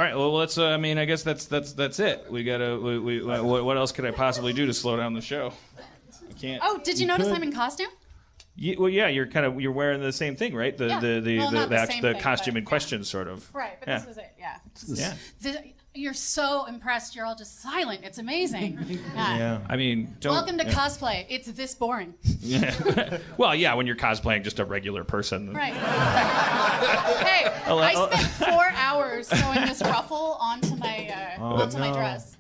right. Well, let's. I mean, I guess that's it. We gotta. What else could I possibly do to slow down the show? I can't. Oh, did you notice I'm in costume? Yeah, you're wearing the same thing, right? The costume in question, sort of. Right, but this was it. Yeah. You're so impressed. You're all just silent. It's amazing. Yeah. I mean, welcome to cosplay. It's this boring. Yeah. Well, yeah, when you're cosplaying just a regular person. Right. Hey, I spent 4 hours sewing this ruffle onto my dress.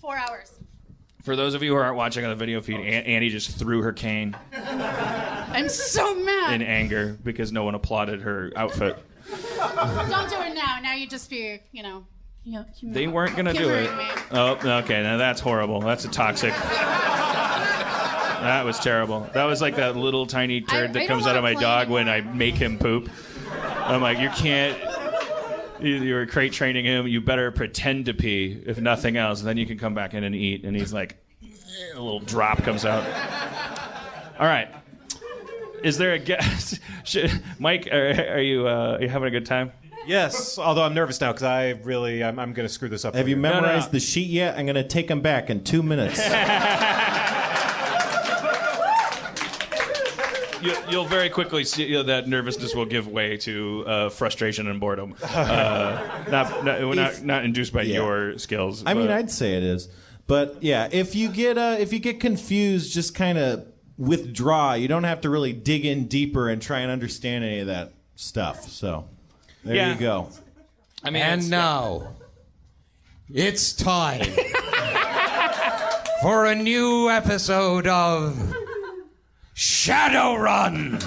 4 hours. For those of you who aren't watching on the video feed, Annie just threw her cane. I'm so mad. In anger because no one applauded her outfit. Don't do it now. Now you just be, they weren't going to do it. Me. Oh, okay. Now that's horrible. That's a toxic. That was terrible. That was like that little tiny turd that comes out of my dog when I make him poop. I'm like, you can't. You're crate training him. You better pretend to pee, if nothing else, and then you can come back in and eat. And he's like, a little drop comes out. All right. Is there a guest? Mike, are you having a good time? Yes, although I'm nervous now because I'm going to screw this up. Have you memorized the sheet yet? I'm going to take him back in 2 minutes. You'll very quickly see that nervousness will give way to frustration and boredom. Not induced by your skills. I mean, I'd say it is, but yeah, if you get confused, just kind of withdraw. You don't have to really dig in deeper and try and understand any of that stuff. So there you go. I mean, and now it's time for a new episode of Shadowrun.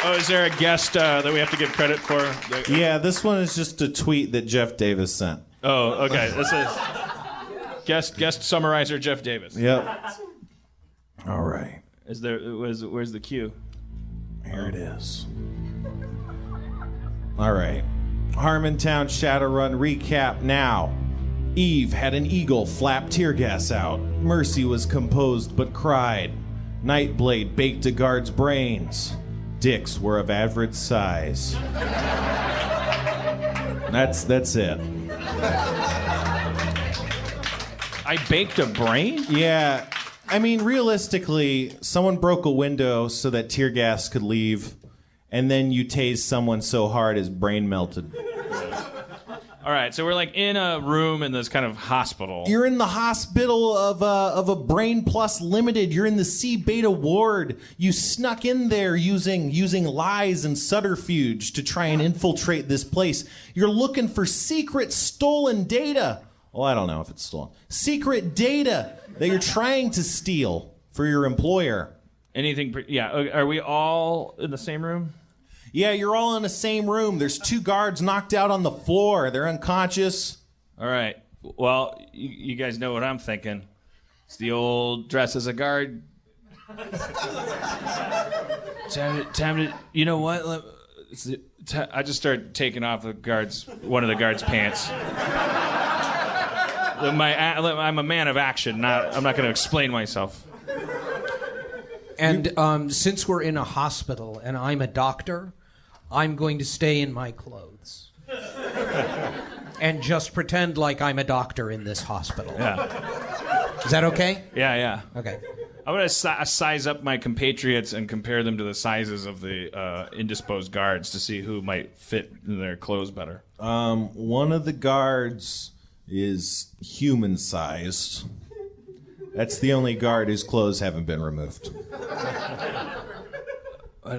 Oh, is there a guest that we have to give credit for? Yeah, this one is just a tweet that Jeff Davis sent. Oh, okay. This is guest summarizer Jeff Davis. Yep. All right. Where's the cue? Here it is. All right. Harmontown Shadowrun recap now. Eve had an eagle flap tear gas out. Mercy was composed but cried. Nightblade baked a guard's brains. Dicks were of average size. That's it. I baked a brain? Yeah. I mean, realistically, someone broke a window so that tear gas could leave, and then you tased someone so hard his brain melted. All right, so we're like in a room in this kind of hospital. You're in the hospital of a Brain Plus Limited. You're in the C Beta ward. You snuck in there using lies and subterfuge to try and infiltrate this place. You're looking for secret stolen data. Well, I don't know if it's stolen. Secret data that you're trying to steal for your employer. Are we all in the same room? Yeah, you're all in the same room. There's 2 guards knocked out on the floor. They're unconscious. All right. Well, you guys know what I'm thinking. It's the old dress as a guard. Time to. You know what? I just started taking off one of the guards' pants. I'm a man of action. I'm not going to explain myself. And since we're in a hospital and I'm a doctor, I'm going to stay in my clothes. And just pretend like I'm a doctor in this hospital. Yeah. Is that okay? Yeah. Okay. I'm going to size up my compatriots and compare them to the sizes of the indisposed guards to see who might fit in their clothes better. One of the guards is human-sized. That's the only guard whose clothes haven't been removed. All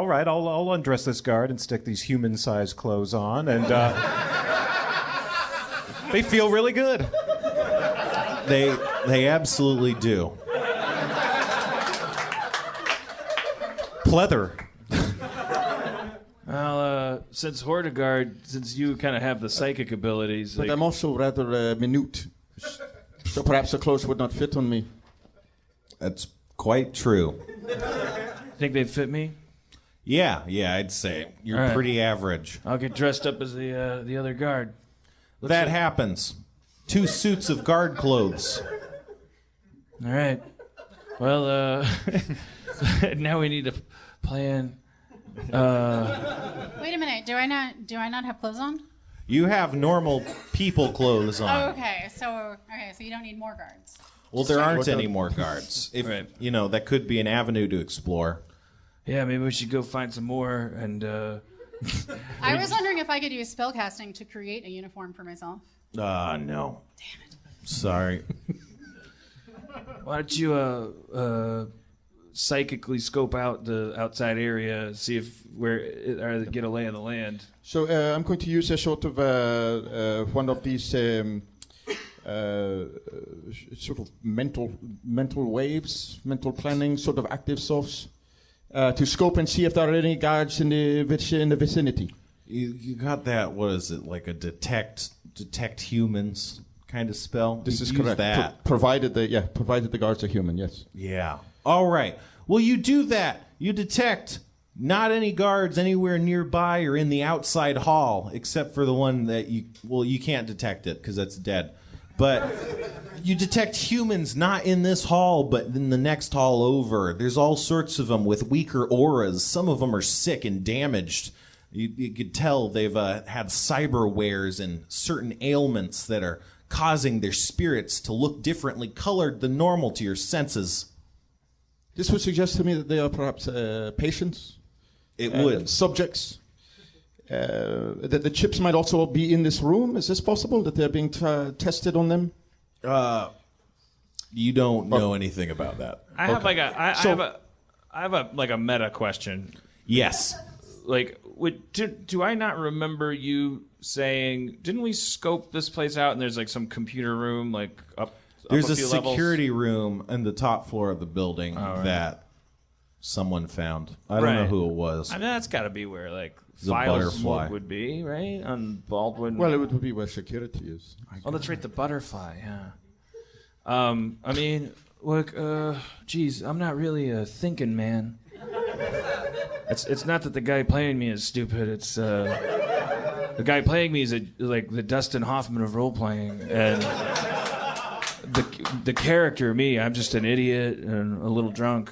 right. I'll undress this guard and stick these human-sized clothes on, and they feel really good. They absolutely do. Pleather. Well, since Hordegaard, since you kind of have the psychic abilities... But I'm also rather minute, so perhaps the clothes would not fit on me. That's quite true. Think they'd fit me? Yeah, I'd say. You're pretty average. I'll get dressed up as the other guard. That happens. 2 suits of guard clothes. All right. Well, now we need a plan. Wait a minute. Do I not have clothes on? You have normal people clothes on. Oh, okay. So you don't need more guards. Well, there aren't any more guards. If Right. that could be an avenue to explore. Yeah, maybe we should go find some more and. I was wondering if I could use spellcasting to create a uniform for myself. No. Damn it. Sorry. Why don't you psychically scope out the outside area, see if get a lay of the land. So I'm going to use a sort of one of these sort of mental waves, mental planning, sort of active source, to scope and see if there are any guards in the vicinity. You got that? What is it? Like a detect humans kind of spell? This is Use correct. That. Provided the guards are human. Yes. Yeah. All right. Well, you do that. You detect not any guards anywhere nearby or in the outside hall, except for the one that you can't detect it because that's dead. But you detect humans not in this hall, but in the next hall over. There's all sorts of them with weaker auras. Some of them are sick and damaged. You could tell they've had cyber wares and certain ailments that are causing their spirits to look differently colored than normal to your senses. This would suggest to me that they are perhaps patients. It would. Subjects. That the chips might also be in this room. Is this possible that they're being tested on them? You don't know anything about that. I have I have a meta question. Yes. Like, do I not remember you saying? Didn't we scope this place out and there's like some computer room like up? There's up a few security room in the top floor of the building that someone found. I don't know who it was. I mean, that's got to be where like The files butterfly. would be, right? On Baldwin. Well, it would be where security is. Oh, that's right, the butterfly. Yeah. I mean, look, geez, I'm not really a thinking man. It's not that the guy playing me is stupid. It's the guy playing me is like the Dustin Hoffman of role playing, and the character me, I'm just an idiot and a little drunk.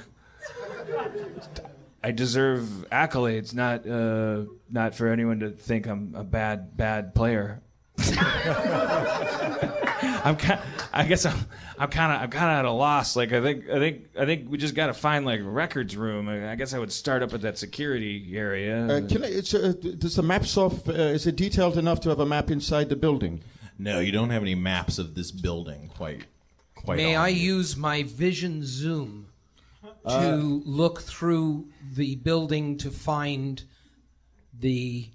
I deserve accolades, not for anyone to think I'm a bad player. I'm kind of at a loss. Like I think we just got to find like a records room. I guess I would start up at that security area. Does the map is it detailed enough to have a map inside the building? No, you don't have any maps of this building quite. May I use my vision zoom to look through the building to find the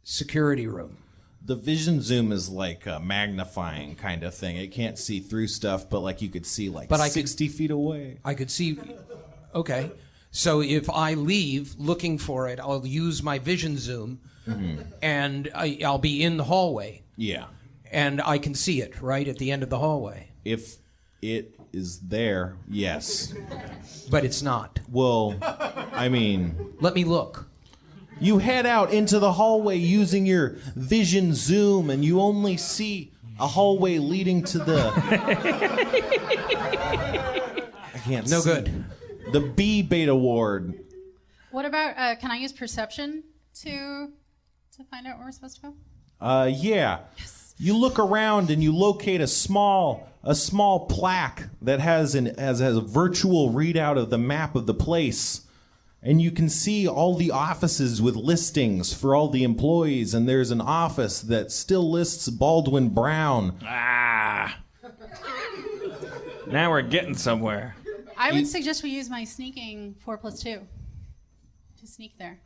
security room? The vision zoom is like a magnifying kind of thing. It can't see through stuff, but like you could see like 60 feet away. I could see. Okay. So if I leave looking for it, I'll use my vision zoom, and I'll be in the hallway. Yeah. And I can see it right at the end of the hallway. If it is there, yes. But it's not. Well, I mean... Let me look. You head out into the hallway using your vision zoom, and you only see a hallway leading to the... I can't see. No good. The B beta ward. What about, can I use perception to find out where we're supposed to go? Yeah. Yes. You look around and you locate a small plaque that has a virtual readout of the map of the place. And you can see all the offices with listings for all the employees, and there's an office that still lists Baldwin Brown. Ah. Now we're getting somewhere. I would suggest we use my sneaking 4+2 to sneak there.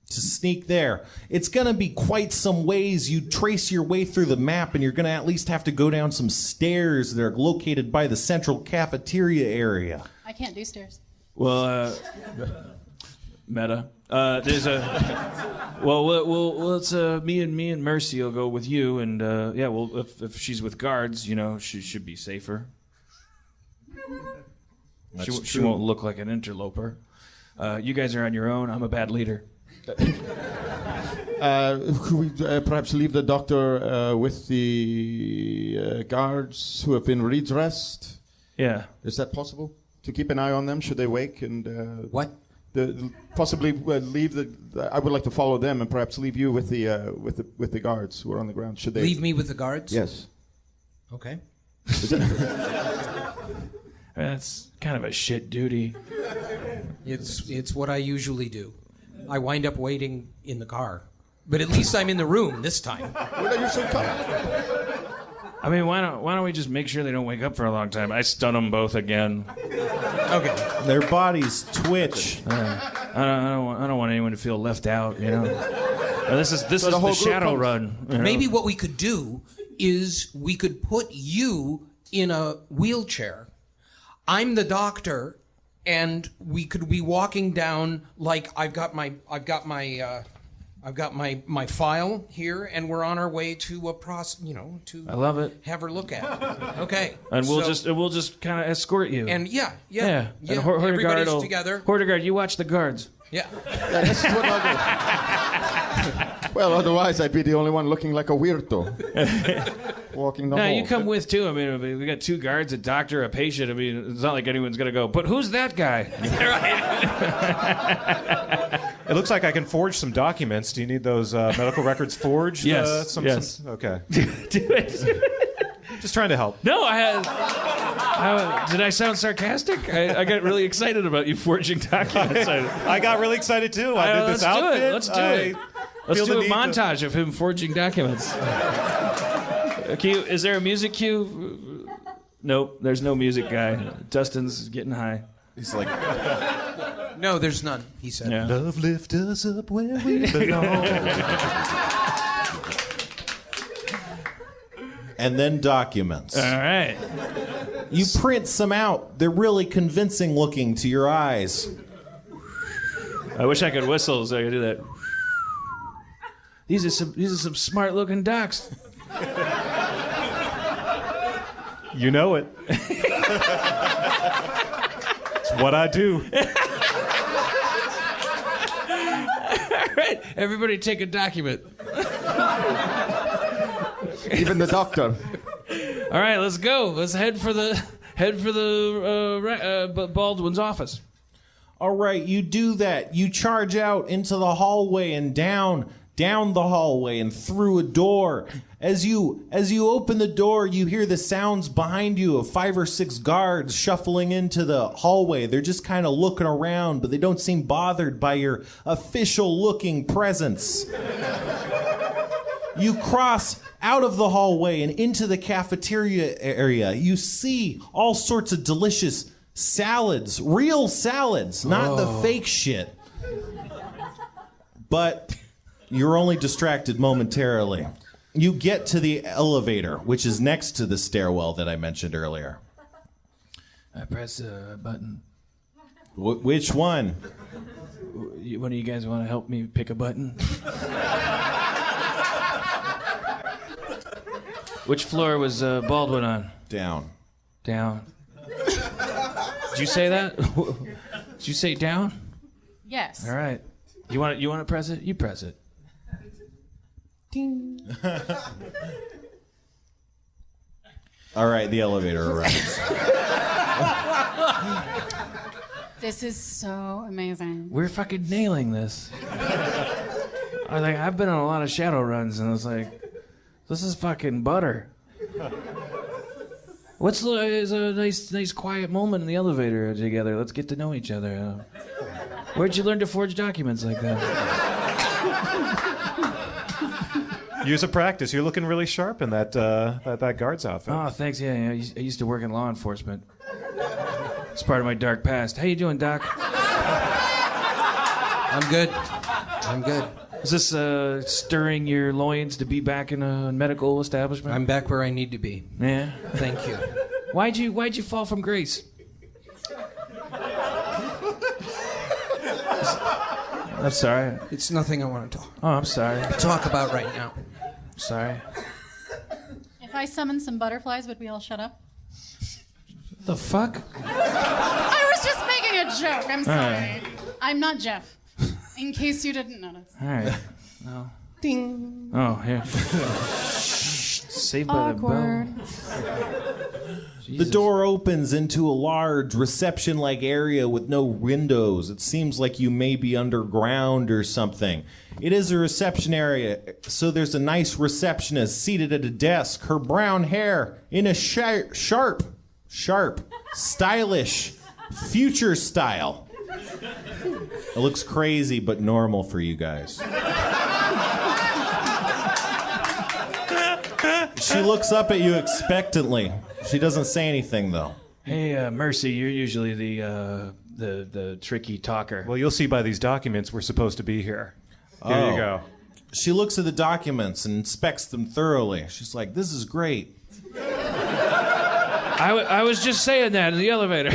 To sneak there. It's going to be quite some ways. You trace your way through the map, and you're going to at least have to go down some stairs that are located by the central cafeteria area. I can't do stairs. Well, meta. There's a. Well, it's me and Mercy will go with you, and yeah. Well, if she's with guards, she should be safer. She won't look like an interloper. You guys are on your own. I'm a bad leader. Could we perhaps leave the doctor with the guards who have been redressed? Yeah. Is that possible? to keep an eye on them should they wake and What? Possibly leave I would like to follow them and perhaps leave you with the guards who are on the ground. Should they Leave me with the guards? Yes. Okay. That's kind of a shit duty. It's what I usually do. I wind up waiting in the car. But at least I'm in the room this time. Well, you should come. I mean, why don't we just make sure they don't wake up for a long time? I stun them both again. Okay. Their bodies twitch. I don't want anyone to feel left out. You know. This is the Shadowrun. You know? Maybe what we could do is we could put you in a wheelchair. I'm the doctor, and we could be walking down like I've got my file here, and we're on our way to a to I love it. have her look at it. Okay. And we'll just kind of escort you. And yeah. And Everybody's together. Hordegard, you watch the guards. Yeah. Yeah, this is what I'll do. Well, otherwise I'd be the only one looking like a weirdo. Walking the hall. You come with too. I mean, we got 2 guards, a doctor, a patient. I mean, it's not like anyone's gonna go. But who's that guy? It looks like I can forge some documents. Do you need those medical records forged? Yes. Yes. Okay. Do it. Just trying to help. No, did I sound sarcastic? I got really excited about you forging documents. I got really excited too. I did this outfit. Let's do it. Let's do a montage of him forging documents. Is there a music cue? Nope, there's no music guy. Dustin's getting high. He's like, No, there's none, he said. Yeah. love lift us up where we belong. And then documents. All right. You print some out. They're really convincing looking to your eyes. I wish I could whistle so I could do that. These are some smart looking docs. You know it. It's what I do. All right, everybody take a document. Even the doctor. All right, let's go. Let's head for the Baldwin's office. All right, you do that. You charge out into the hallway and down the hallway and through a door. As you open the door, you hear the sounds behind you of 5 or 6 guards shuffling into the hallway. They're just kind of looking around, but they don't seem bothered by your official-looking presence. You cross out of the hallway and into the cafeteria area. You see all sorts of delicious salads, real salads, not the fake shit. But you're only distracted momentarily. You get to the elevator, which is next to the stairwell that I mentioned earlier. I press a button. Which one? One of you guys want to help me pick a button? Which floor was Baldwin on? Down. Down. Did you say that? Did you say down? Yes. All right. You want to press it? You press it. Ding. All right, the elevator arrives. This is so amazing. We're fucking nailing this. I've been on a lot of Shadowruns, and I was like, this is fucking butter. Is a nice quiet moment in the elevator together? Let's get to know each other. Where'd you learn to forge documents like that? Years of practice. You're looking really sharp in that guard's outfit. Oh, thanks. Yeah, I used to work in law enforcement. It's part of my dark past. How you doing, Doc? I'm good. Is this stirring your loins to be back in a medical establishment? I'm back where I need to be. Yeah. Thank you. Why'd you fall from grace? I'm sorry. It's nothing I want to I'm sorry. talk about right now. Sorry. If I summon some butterflies, would we all shut up? The fuck? I was just making a joke. I'm sorry. right. I'm not Jeff. In case you didn't notice. All right. No. Ding. Oh, here. Saved by the Bell. The door opens into a large reception-like area with no windows. It seems like you may be underground or something. It is a reception area, so there's a nice receptionist seated at a desk, her brown hair in a sharp, stylish, future style. It looks crazy, but normal for you guys. She looks up at you expectantly. She doesn't say anything, though. Hey, Mercy, you're usually the tricky talker. Well, you'll see by these documents we're supposed to be here. Here you go. She looks at the documents and inspects them thoroughly. She's like, this is great. I was just saying that in the elevator.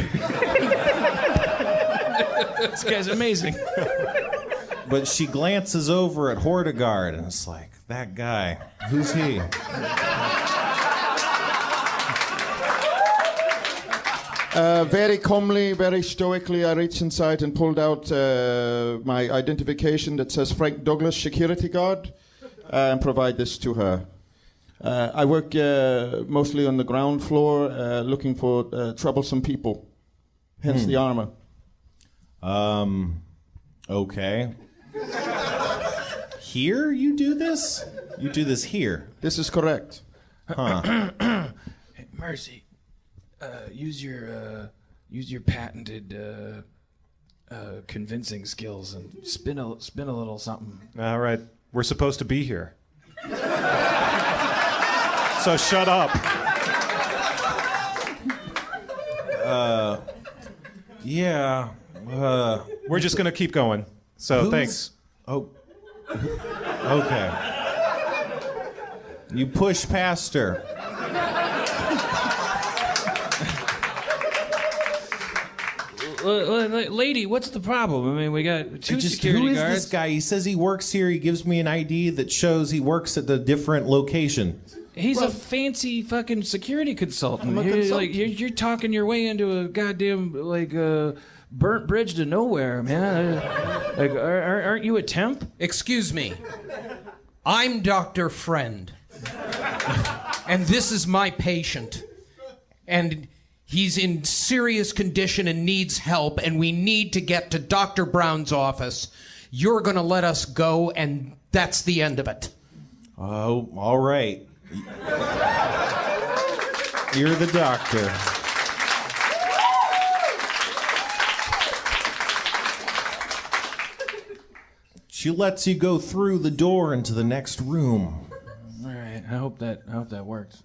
This guy's amazing. But she glances over at Hortigard and it's like, that guy, who's he? Very calmly, very stoically, I reached inside and pulled out my identification that says Frank Douglas, security guard, and provide this to her. I work mostly on the ground floor, looking for troublesome people, hence the armor. Okay. Here you do this? You do this here? This is correct. Huh. Hey, Mercy, use your patented convincing skills and spin a little something. All right. We're supposed to be here. So shut up. Yeah. We're just going to keep going. So thanks. Oh. Okay. You push past her. Lady, what's the problem? I mean, we got two security who is guards. this guy? He says he works here. He gives me an ID that shows he works at the different location. He's a fancy fucking security consultant. I'm a consultant. You're talking your way into a goddamn burnt bridge to nowhere, man. Aren't you a temp? Excuse me. I'm Dr. Friend. And this is my patient. And he's in serious condition and needs help, and we need to get to Dr. Brown's office. You're going to let us go, and that's the end of it. Oh, all right. You're the doctor. She lets you go through the door into the next room. All right. I hope that works.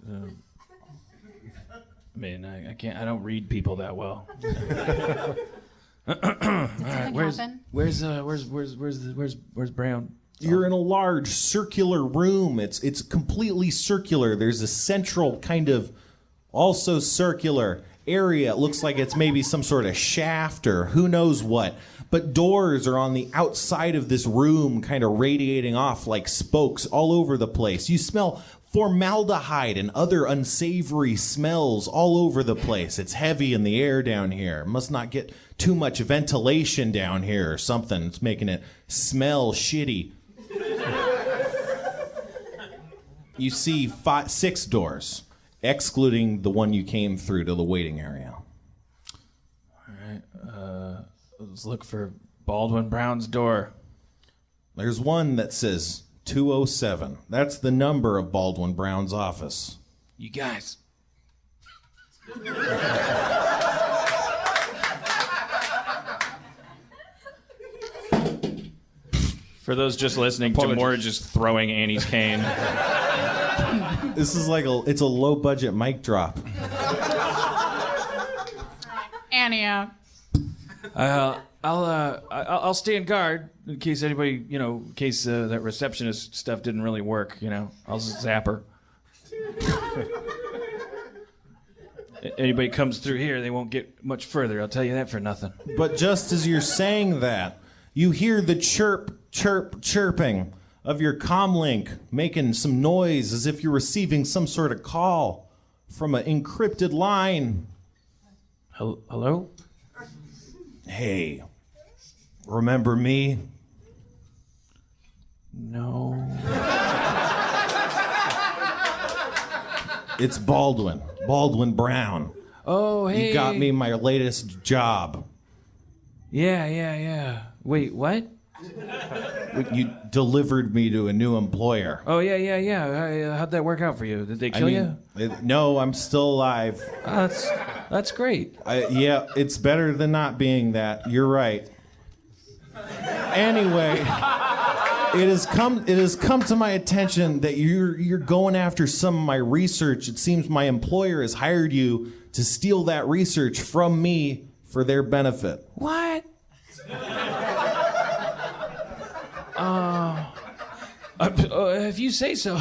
I mean, I can't. I don't read people that well. All right. Where's Brown? You're in a large circular room. It's completely circular. There's a central kind of also circular area. It looks like it's maybe some sort of shaft or who knows what. But doors are on the outside of this room, kind of radiating off like spokes all over the place. You smell formaldehyde and other unsavory smells all over the place. It's heavy in the air down here. Must not get too much ventilation down here or something. It's making it smell shitty. You see 6 doors, excluding the one you came through to the waiting area. All right. Let's look for Baldwin Brown's door. There's one that says 207. That's the number of Baldwin Brown's office. You guys. For those just listening, Tamora just throwing Annie's cane. This is like it's a low budget mic drop. Annie out. I'll stay in guard in case anybody, in case that receptionist stuff didn't really work. I'll just zap her. Anybody comes through here, they won't get much further. I'll tell you that for nothing. But just as you're saying that, you hear the chirping of your comlink making some noise as if you're receiving some sort of call from an encrypted line. Hello? Hey, remember me? No. It's Baldwin. Baldwin Brown. Oh, hey. You got me my latest job. Yeah. Wait, what? You delivered me to a new employer. Oh, yeah. How'd that work out for you? Did they kill you? No, I'm still alive. That's great. Yeah, it's better than not being that. You're right. Anyway, it has come to my attention that you're going after some of my research. It seems my employer has hired you to steal that research from me for their benefit. What? If you say so.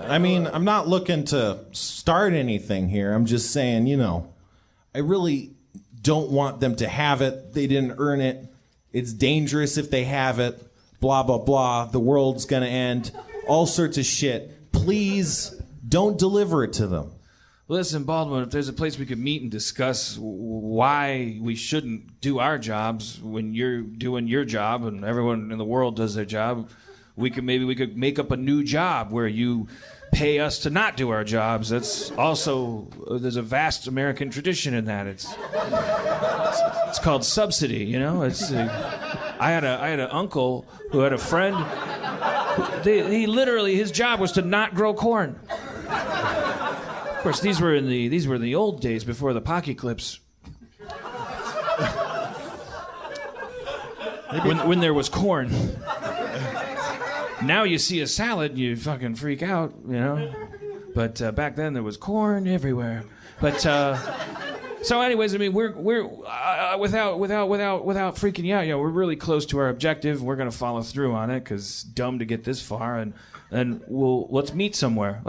I mean, I'm not looking to start anything here. I'm just saying, I really don't want them to have it. They didn't earn it. It's dangerous if they have it. Blah, blah, blah. The world's gonna end. All sorts of shit. Please don't deliver it to them. Listen, Baldwin, if there's a place we could meet and discuss why we shouldn't do our jobs when you're doing your job and everyone in the world does their job, we could make up a new job where you pay us to not do our jobs. That's also there's a vast American tradition in that. It's called subsidy. I had an uncle who had a friend. He literally his job was to not grow corn. Of course, these were in the old days before the pocket-clips. when there was corn. Now you see a salad, you fucking freak out, But back then there was corn everywhere. But so, anyways, I mean, we're without freaking you out, we're really close to our objective. We're gonna follow through on it because dumb to get this far, and let's meet somewhere.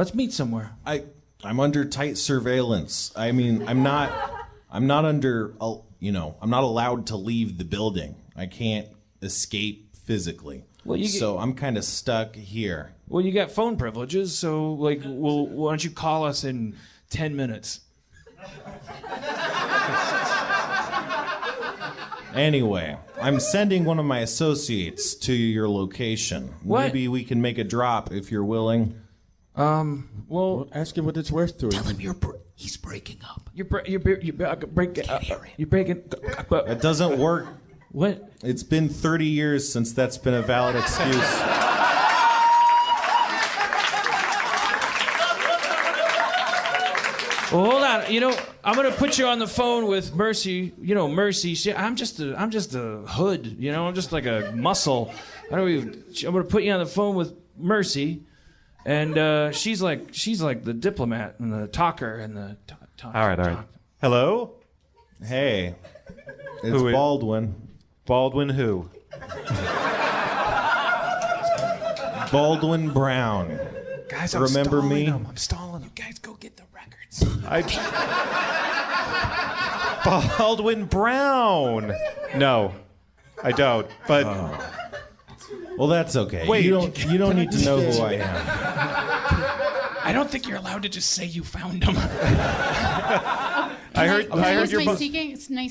I'm under tight surveillance. I mean, I'm not under, I'm not allowed to leave the building. I can't escape physically. So I'm kind of stuck here. Well, you got phone privileges, so why don't you call us in 10 minutes? Anyway, I'm sending one of my associates to your location. What? Maybe we can make a drop if you're willing. Well, ask him what it's worth to him. Tell him he's breaking up. You're breaking. You're breaking. That doesn't work. What? It's been 30 years since that's been a valid excuse. Well, hold on. I'm gonna put you on the phone with Mercy. Mercy. I'm just a hood. I'm just like a muscle. I'm gonna put you on the phone with Mercy. And she's like the diplomat and the talker and the talk. All right. Hello? Hey, it's Baldwin. Baldwin who? Baldwin Brown. Guys, I'm Remember stalling me? him. I'm stalling him. Guys, go get the records. Baldwin Brown. No, I don't. But Well, that's okay. Wait, you don't need to know who I am. I don't think you're allowed to just say you found him. I heard your nice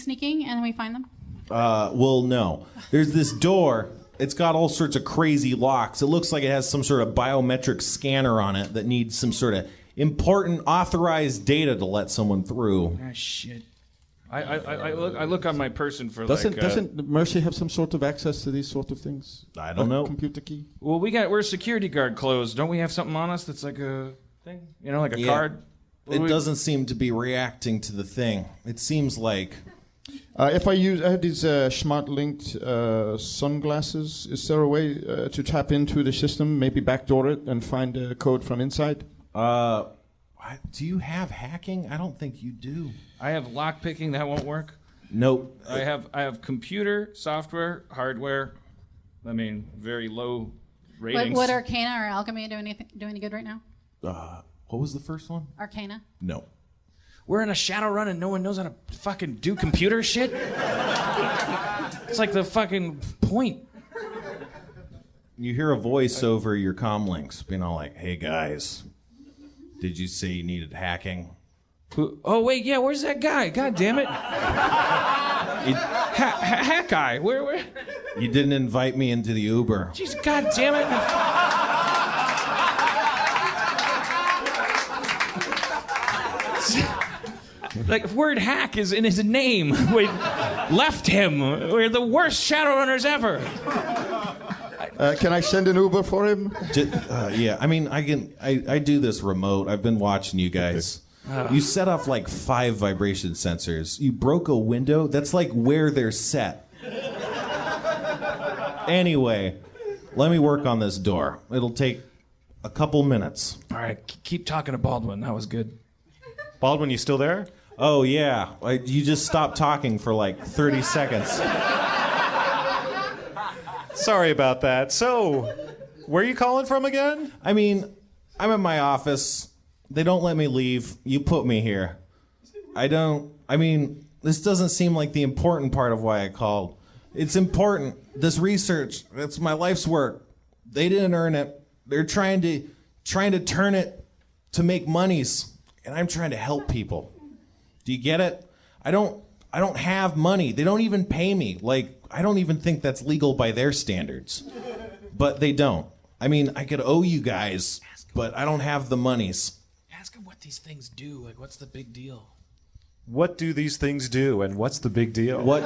sneaking, and then we find them. Well, no. There's this door. It's got all sorts of crazy locks. It looks like it has some sort of biometric scanner on it that needs some sort of important authorized data to let someone through. Ah, shit. I look on my person for Doesn't Mercy have some sort of access to these sort of things? I don't know. Computer key? Well, we're security guard clothes. Don't we have something on us that's like a thing? Like a card? It doesn't seem to be reacting to the thing. It seems like... I have these smart linked sunglasses. Is there a way to tap into the system, maybe backdoor it and find a code from inside? Do you have hacking? I don't think you do. I have lock picking. That won't work. Nope. I have computer, software, hardware. I mean, very low ratings. Would Arcana or Alchemy do any good right now? What was the first one? Arcana. No. We're in a Shadowrun and no one knows how to fucking do computer shit? It's like the fucking point. You hear a voice over your comm links being all like, hey guys, did you say you needed hacking? Oh, wait, yeah, where's that guy? God damn it. Hack guy, where? You didn't invite me into the Uber. Jeez, God damn it. Like, word hack is in his name. We left him. We're the worst Shadowrunners ever. Can I send an Uber for him? Yeah, I mean, I do this remote. I've been watching you guys. You set off like 5 vibration sensors. You broke a window. That's like where they're set. Anyway, let me work on this door. It'll take a couple minutes. All right, keep talking to Baldwin. That was good. Baldwin, you still there? Oh, yeah. You just stopped talking for like 30 seconds. Sorry about that. So, where are you calling from again? I mean, I'm in my office. They don't let me leave. You put me here. This doesn't seem like the important part of why I called. It's important. This research, it's my life's work. They didn't earn it. They're trying to turn it to make monies, and I'm trying to help people. Do you get it? I don't have money. They don't even pay me. Like, I don't even think that's legal by their standards. But they don't. I mean, I could owe you guys, but I don't have the monies. Ask him what these things do. Like, what's the big deal? What do these things do, and what's the big deal? What?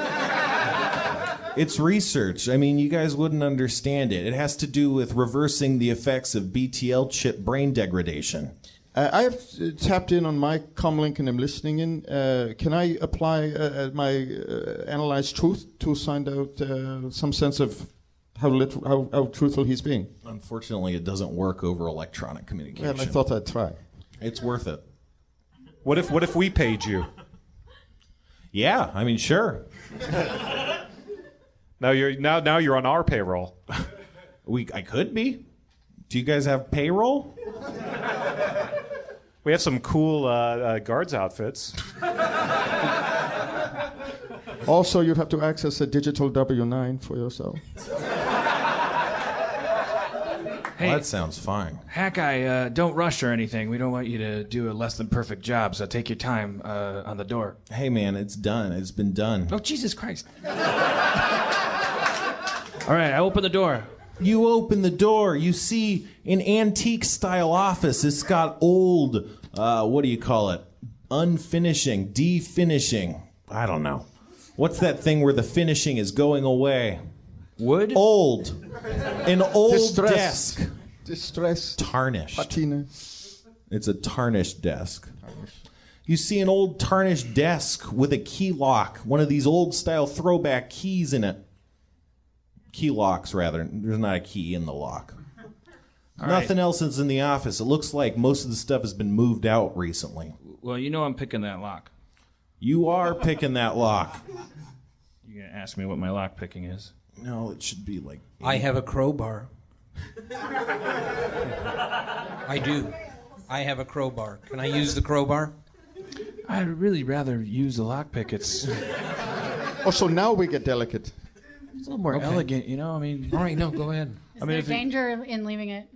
It's research. I mean, you guys wouldn't understand it. It has to do with reversing the effects of BTL chip brain degradation. I have tapped in on my comlink and I'm listening in. Can I apply my analyzed truth to find out some sense of how truthful he's being? Unfortunately, it doesn't work over electronic communication. Well, I thought I'd try. It's worth it. What if we paid you? Yeah, I mean, sure. Now you're on our payroll. I could be. Do you guys have payroll? We have some cool guards outfits. Also, you have to access a digital W-9 for yourself. Hey, Well, that sounds fine. Hack Eye, don't rush or anything. We don't want you to do a less than perfect job, so take your time on the door. Hey, man, it's done. It's been done. Oh, Jesus Christ. All right, I open the door. You open the door. You see an antique-style office. It's got old, what do you call it? Unfinishing, definishing. I don't know. What's that thing where the finishing is going away? Wood? Old. An old Distress. desk. Distress. Tarnished. Patina. It's a tarnished desk. You see an old tarnished desk with a key lock. One of these old-style throwback keys in it. Key locks, rather. There's not a key in the lock. Nothing else is in the office. It looks like most of the stuff has been moved out recently. Well, you know I'm picking that lock. You are picking that lock. You're going to ask me what my lock picking is? No, it should be like... I have a crowbar. I do. I have a crowbar. Can I use the crowbar? I'd really rather use the lockpick. It's Oh, so now we get delicate. a little more elegant, you know? I mean, All right, no, go ahead. Is there danger in leaving it,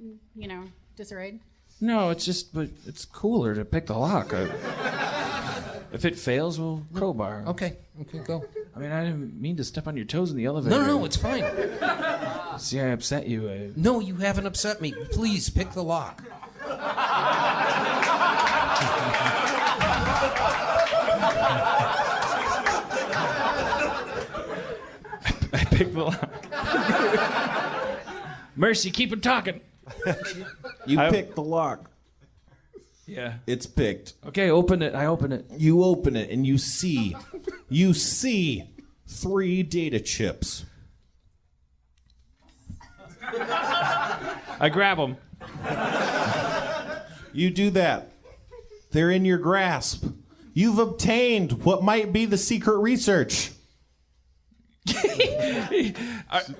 disarrayed? no, it's just, but it's cooler to pick the lock. If it fails, we'll crowbar. Okay, go. I mean, I didn't mean to step on your toes in the elevator. No, it's fine. See, I upset you. No, you haven't upset me. Please pick the lock. I picked the lock. Mercy, keep it talking. You picked the lock. Yeah. It's picked. Okay, open it. I open it. You open it and you see 3 data chips. I grab them. You do that. They're in your grasp. You've obtained what might be the secret research.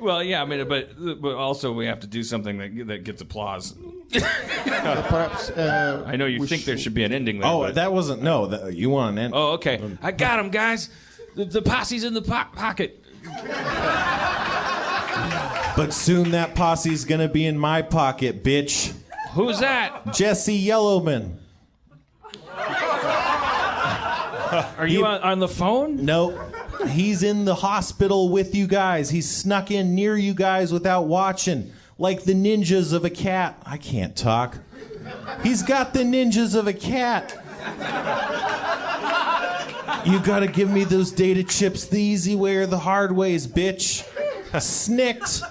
Well, yeah, I mean, but also we have to do something that gets applause. Perhaps. I know you think there should be an ending there. Oh, but... that wasn't. No, you want an end. Oh, okay. I got him, guys. The posse's in the pocket. But soon that posse's gonna be in my pocket, bitch. Who's that? Jesse Yellowman. Are you on the phone? Nope. He's in the hospital with you guys. He's snuck in near you guys without watching. Like the ninjas of a cat. I can't talk. He's got the ninjas of a cat. You gotta give me those data chips the easy way or the hard ways, bitch. Snicked.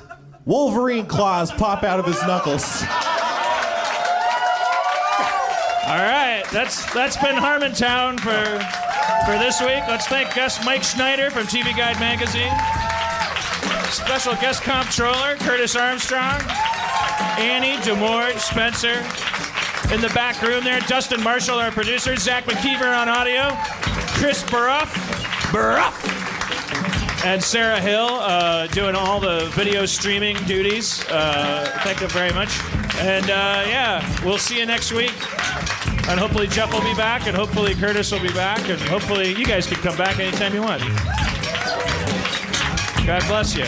Wolverine claws pop out of his knuckles. All right, that's been Harmontown for this week. Let's thank guest Mike Schneider from TV Guide Magazine. Special guest comptroller Curtis Armstrong, Annie, DeMorge, Spencer. In the back room there, Dustin Marshall, our producer, Zach McKeever on audio, Chris Baruff, and Sarah Hill doing all the video streaming duties. Thank you very much. And yeah, we'll see you next week. And hopefully Jeff will be back, and hopefully Curtis will be back, and hopefully you guys can come back anytime you want. God bless you.